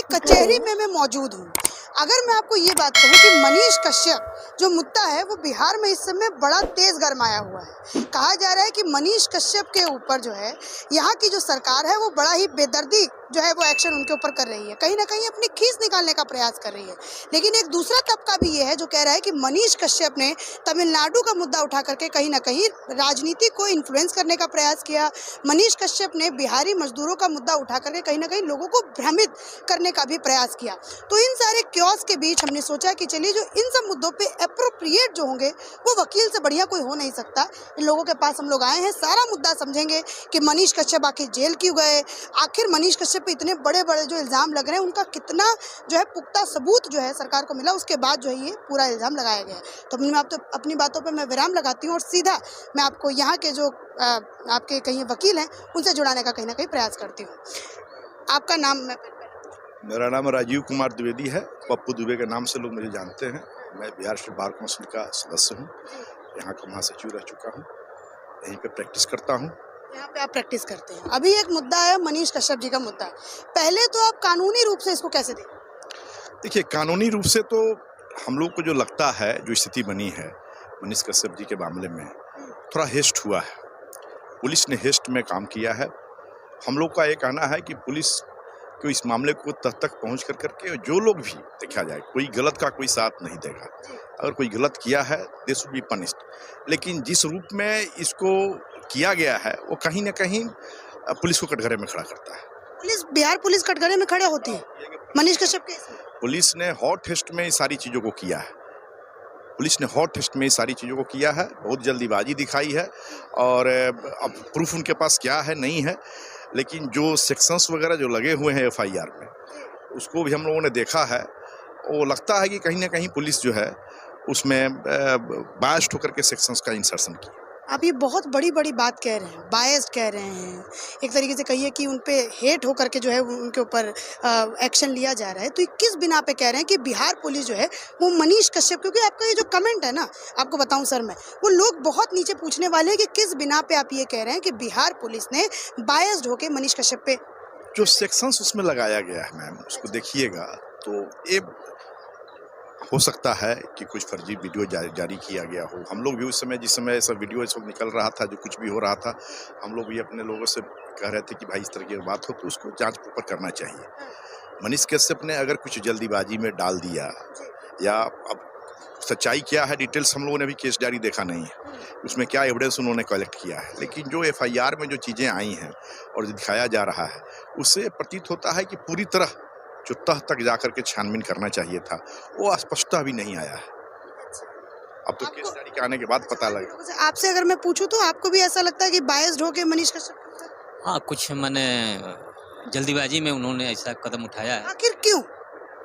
कचहरी में मैं मौजूद हूँ। अगर मैं आपको ये बात कहूँ कि मनीष कश्यप जो मुद्दा है वो बिहार में इस समय बड़ा तेज गरमाया हुआ है। कहा जा रहा है कि मनीष कश्यप के ऊपर जो है यहाँ की जो सरकार है वो बड़ा ही बेदर्दी जो है वो एक्शन उनके ऊपर कर रही है, कहीं ना कहीं अपनी खींच निकालने का प्रयास कर रही है। लेकिन एक दूसरा तबका भी ये है जो कह रहा है कि मनीष कश्यप ने तमिलनाडु का मुद्दा उठा करके कहीं ना कहीं राजनीति को इन्फ्लुएंस करने का प्रयास किया। मनीष कश्यप ने बिहारी मजदूरों का मुद्दा उठा करके कहीं ना कहीं लोगों को भ्रमित करने का भी प्रयास किया। तो इन सारे क्योस के बीच हमने सोचा कि चलिए जो इन सब मुद्दों पे अप्रोप्रिएट जो होंगे वो वकील से बढ़िया कोई हो नहीं सकता। इन लोगों के पास हम लोग आए हैं, सारा मुद्दा समझेंगे कि मनीष कश्यप आखिर जेल क्यों गए, आखिर मनीष कश्यप पे इतने बड़े बड़े जो इल्ज़ाम लग रहे हैं उनका कितना जो है पुख्ता सबूत जो है सरकार को मिला, उसके बाद जो है ये पूरा इल्ज़ाम लगाया गया है। तो अपनी बातों पर मैं विराम लगाती हूँ और सीधा मैं आपको यहाँ के जो आपके कहीं वकील हैं उनसे जुड़ाने का कहीं ना कहीं प्रयास करती हूँ। आपका नाम? मेरा नाम राजीव कुमार द्विवेदी है। पप्पू दुबे के नाम से लोग मुझे जानते हैं। मैं बिहार स्टेट बार काउंसिल का सदस्य हूँ, यहाँ का महासचिव रह चुका हूँ, यहीं पे प्रैक्टिस करता हूँ। यहाँ पे आप प्रैक्टिस करते हैं। अभी एक मुद्दा है मनीष कश्यप जी का मुद्दा। पहले तो आप कानूनी रूप से इसको कैसे देखें? देखिए, कानूनी रूप से तो हम लोग को जो लगता है, जो स्थिति बनी है मनीष कश्यप जी के मामले में, थोड़ा हेस्ट हुआ है। पुलिस ने हेस्ट में काम किया है। हम लोग का ये कहना है कि पुलिस को इस मामले को तक पहुँच करके जो लोग भी देखा जाए, कोई गलत का कोई साथ नहीं देगा। अगर कोई गलत किया है दे शुड बी पनिश्ड। लेकिन जिस रूप में इसको किया गया है वो कहीं ना कहीं पुलिस को कटघरे में खड़ा करता है। बिहार पुलिस कटघरे में खड़े होती है मनीष कश्यप के? पुलिस ने हॉट टेस्ट में सारी चीज़ों को किया है। पुलिस ने हॉट टेस्ट में सारी चीज़ों को किया है, बहुत जल्दीबाजी दिखाई है और अब प्रूफ उनके पास क्या है नहीं है। लेकिन जो सेक्शंस वगैरह जो लगे हुए हैं एफआईआर में, उसको भी हम लोगों ने देखा है। वो लगता है कि कहीं ना कहीं पुलिस जो है उसमें बायस्ड होकर के सेक्शंस का इंसर्शन किया। आप ये बहुत बड़ी बात कह रहे हैं, बायस्ड कह रहे हैं, एक तरीके से कहिए कि उन पे हेट होकर के जो है उनके ऊपर एक्शन लिया जा रहा है। तो ये किस बिना पे कह रहे हैं कि बिहार पुलिस जो है वो मनीष कश्यप, क्योंकि आपका ये जो कमेंट है ना, आपको बताऊं सर मैं, वो लोग बहुत नीचे पूछने वाले हैं कि किस बिना पे आप ये कह रहे हैं कि बिहार पुलिस ने बायस्ड होकर मनीष कश्यप पे जो सेक्शंस उसमें लगाया गया है मैम, उसको देखिएगा तो ये हो सकता है कि कुछ फर्जी वीडियो जारी किया गया हो। हम लोग भी उस समय, जिस समय ऐसा वीडियो सब निकल रहा था, जो कुछ भी हो रहा था, हम लोग भी अपने लोगों से कह रहे थे कि भाई इस तरह की बात हो तो उसको जांच प्रॉपर करना चाहिए। मनीष कश्यप ने अगर कुछ जल्दीबाजी में डाल दिया, या अब सच्चाई क्या है डिटेल्स हम लोगों ने भी केस डायरी देखा नहीं है, उसमें क्या एविडेंस उन्होंने कलेक्ट किया है। लेकिन जो एफआईआर में जो चीज़ें आई हैं और जो दिखाया जा रहा है, उससे प्रतीत होता है कि पूरी तरह जो तह तक जाकर के छानबीन करना चाहिए था वो स्पष्टता भी नहीं आया है। अब तो केस डायरी के आने के बाद पता लगे। आपसे अगर मैं पूछूं तो आपको भी ऐसा लगता है कि बायस्ड होके मनीष कश्यप? हाँ, कुछ मैंने जल्दीबाजी में उन्होंने ऐसा कदम उठाया है। आखिर क्यों?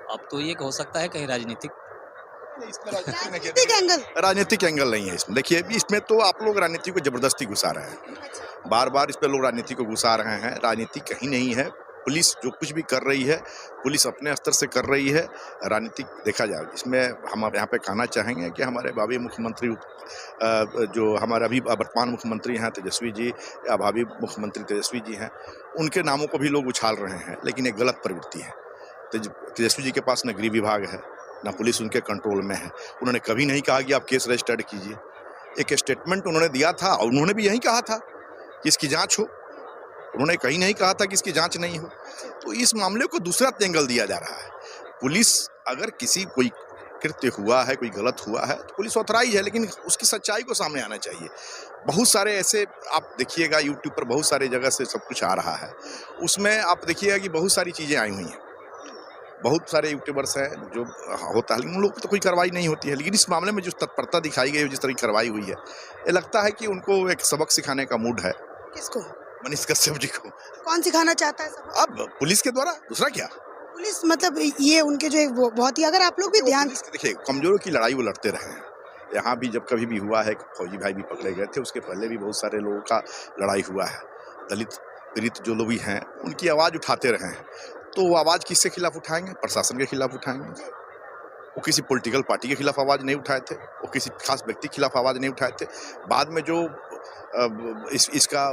अब तो ये हो सकता है कहीं राजनीतिक राजनीतिक एंगल नहीं है इसमें। देखिए, इसमें तो आप लोग राजनीति को जबरदस्ती घुसा रहे हैं, बार बार इस पे लोग राजनीति को घुसा रहे हैं। राजनीति कहीं नहीं है। पुलिस जो कुछ भी कर रही है, पुलिस अपने स्तर से कर रही है। राजनीतिक देखा जाए इसमें हम यहाँ पे कहना चाहेंगे कि हमारे भावी मुख्यमंत्री, जो हमारे अभी वर्तमान मुख्यमंत्री हैं तेजस्वी जी, या भावी मुख्यमंत्री तेजस्वी जी हैं, उनके नामों को भी लोग उछाल रहे हैं। लेकिन एक गलत प्रवृत्ति है। तेजस्वी जी के पास न गृह विभाग है, ना पुलिस उनके कंट्रोल में है। उन्होंने कभी नहीं कहा कि आप केस रजिस्टर्ड कीजिए। एक स्टेटमेंट उन्होंने दिया था और उन्होंने भी यही कहा था कि इसकी जांच हो। उन्होंने कहीं नहीं कहा था कि इसकी जांच नहीं हो। तो इस मामले को दूसरा एंगल दिया जा रहा है। पुलिस अगर किसी कोई कृत्य हुआ है, कोई गलत हुआ है, तो पुलिस ऑथराइज है, लेकिन उसकी सच्चाई को सामने आना चाहिए। बहुत सारे ऐसे आप देखिएगा यूट्यूब पर बहुत सारे जगह से सब कुछ आ रहा है, उसमें आप देखिएगा कि बहुत सारी चीज़ें आई हुई हैं। बहुत सारे यूट्यूबर्स हैं जो होता है, लेकिन उन लोग पर तो कोई कार्रवाई नहीं होती है। लेकिन इस मामले में जो तत्परता दिखाई गई है, जिस तरह की कार्रवाई हुई है, ये लगता है कि उनको एक सबक सिखाने का मूड है। किसको? मनीष कश्यप जी को। कौन सिखाना चाहता है सबक? अब पुलिस के द्वारा, दूसरा क्या? पुलिस मतलब ये उनके जो एक बहुत ही, अगर आप लोग भी ध्यान देखिए, कमजोरों की लड़ाई वो लड़ते रहे हैं। यहाँ भी जब कभी भी हुआ है, फौजी भाई भी पकड़े गए थे, उसके पहले भी बहुत सारे लोगों का लड़ाई हुआ है। दलित पीड़ित जो लोग भी हैं उनकी आवाज़ उठाते रहे हैं। तो वो आवाज़ किसके खिलाफ उठाएंगे? प्रशासन के खिलाफ उठाएंगे। वो किसी पॉलिटिकल पार्टी के खिलाफ आवाज़ नहीं उठाए थे, वो किसी खास व्यक्ति के खिलाफ आवाज़ नहीं उठाए थे। बाद में जो इसका